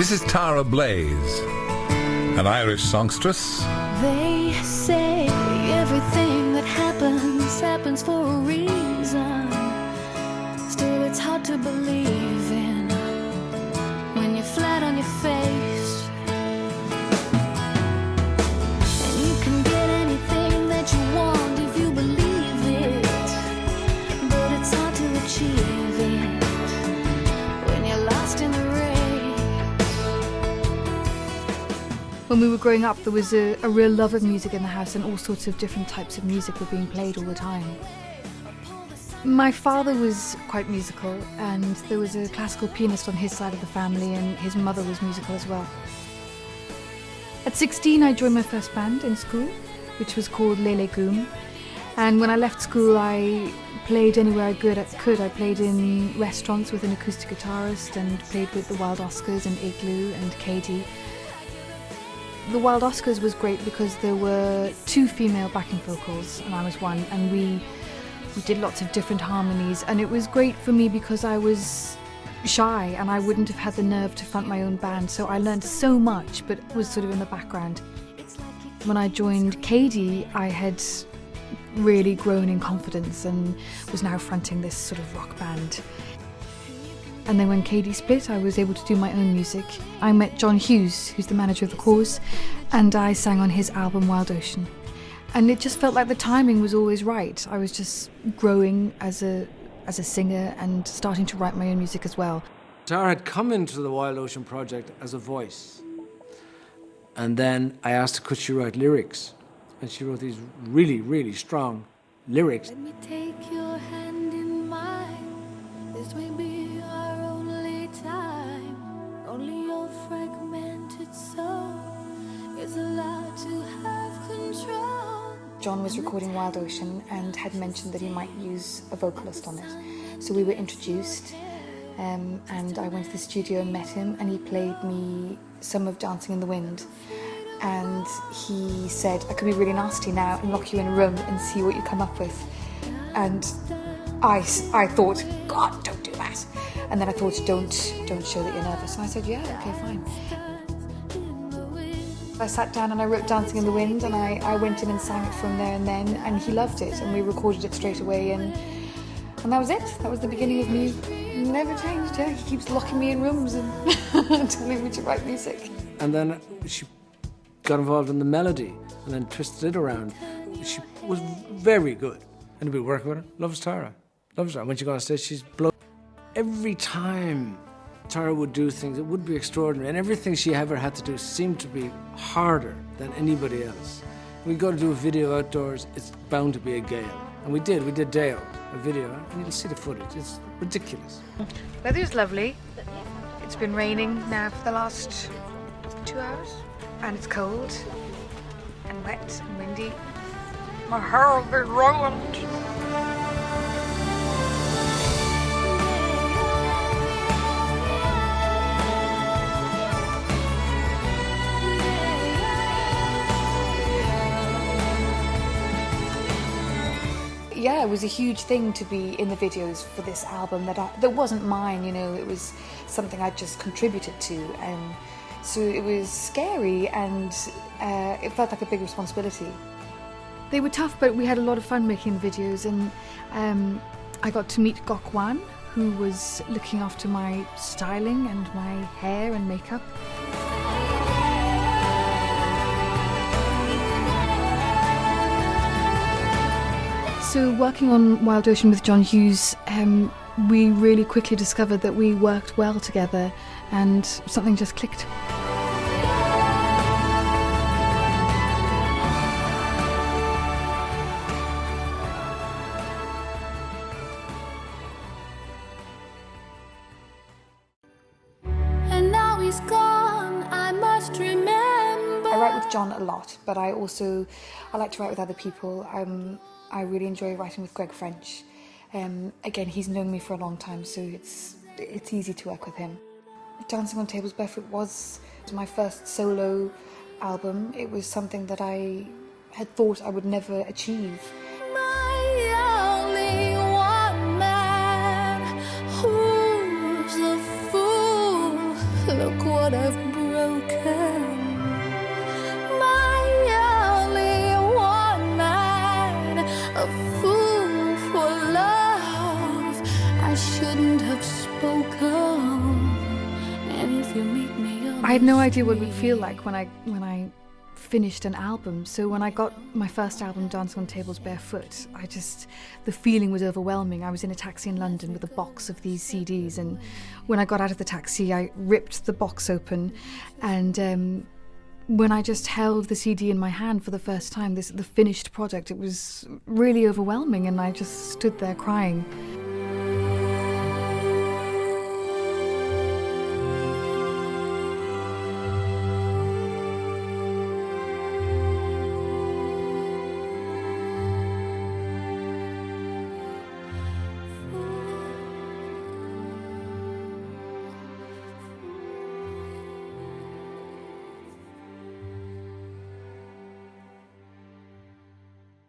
This is Tara Blaise, an Irish songstress. They say everything that happens for a reason. Still, it's hard to believe in when you're flat on your face. And you can get anything that you want if you believe it, but it's hard to achieve it when you're lost in the race. When we were growing up, there was a real love of music in the house, and all sorts of different types of music were being played all the time. My father was quite musical, and there was a classical pianist on his side of the family, and his mother was musical as well. At 16, I joined my first band in school, which was called Les Légumes. And when I left school, I played anywhere I could. I played in restaurants with an acoustic guitarist, and played with the Wild Oscars and Igloo and Katie. The Wild Oscars was great because there were 2 female backing vocals and I was one, and we did lots of different harmonies, and it was great for me because I was shy and I wouldn't have had the nerve to front my own band, so I learned so much but was sort of in the background. When I joined Katie, I had really grown in confidence and was now fronting this sort of rock band. And then when Katie split, I was able to do my own music. I met John Hughes, who's the manager of The Cause, and I sang on his album Wild Ocean. And it just felt like the timing was always right. I was just growing as a singer and starting to write my own music as well. Tara had come into the Wild Ocean project as a voice. And then I asked her, could she write lyrics? And she wrote these really, really strong lyrics. Let me take your hand in mine. This may be our only time. Only your fragmented soul is allowed to have control. John was recording Wild Ocean and had mentioned that he might use a vocalist on it. So we were introduced, and I went to the studio and met him, and he played me some of Dancing in the Wind. And he said, I could be really nasty now and lock you in a room and see what you come up with. And I thought, God, don't do that. And then I thought, don't show that you're nervous. And I said, yeah, okay, fine. I sat down and I wrote Dancing in the Wind, and I went in and sang it from there and then, and he loved it, and we recorded it straight away, and that was it. That was the beginning of me. Never changed, yeah. He keeps locking me in rooms and telling me to write music. And then she got involved in the melody and then twisted it around. She was very good. Anybody working with her loves Tara. Loves her. When she got on stage, she's blown. Every time Tara would do things, it would be extraordinary, and everything she ever had to do seemed to be harder than anybody else. We go to do a video outdoors, it's bound to be a gale. And we did Dale, a video, and you'll see the footage. It's ridiculous. Weather's lovely. It's been raining now for the last 2 hours, and it's cold and wet and windy. My hair will be ruined. Yeah, it was a huge thing to be in the videos for this album that wasn't mine, you know, it was something I just contributed to, and so it was scary, and it felt like a big responsibility. They were tough, but we had a lot of fun making the videos, and I got to meet Gok Wan, who was looking after my styling and my hair and makeup. So working on Wild Ocean with John Hughes, we really quickly discovered that we worked well together, and something just clicked. And now he's gone, I must remember. I write with John a lot, but I like to write with other people. I really enjoy writing with Greg French. Again, he's known me for a long time, so it's easy to work with him. Dancing on Tables Barefoot was my first solo album. It was something that I had thought I would never achieve. My only one man, who's a fool? Look what I've I had no idea what it would feel like when I finished an album. So when I got my first album, Dancing on Tables Barefoot, the feeling was overwhelming. I was in a taxi in London with a box of these CDs, and when I got out of the taxi, I ripped the box open, and when I just held the CD in my hand for the first time, the finished product, it was really overwhelming, and I just stood there crying.